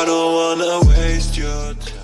I don't wanna waste your time.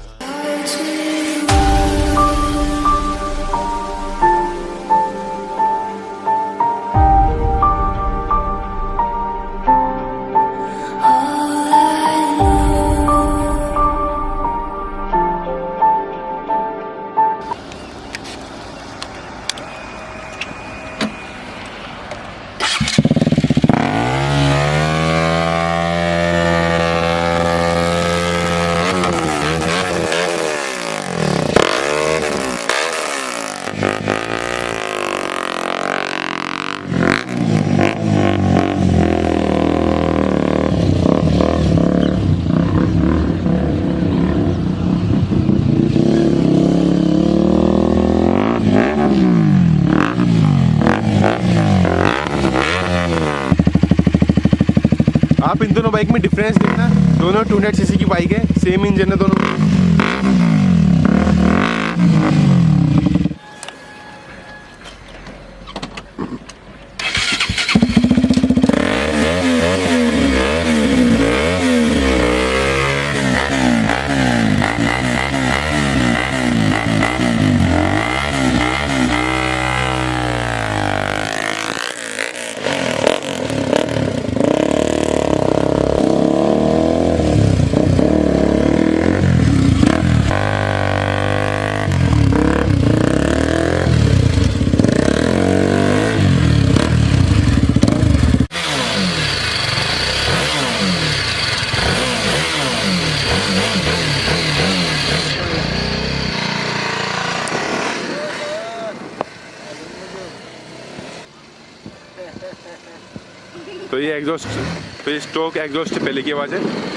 आप इन दोनों bike में डिफरेंस देखना, दोनों 200 सीसी की बाइक है, सेम इंजन है दोनों। तो ये एग्जॉस्ट, तो ये स्टॉक एग्जॉस्ट पहले की आवाज़ है।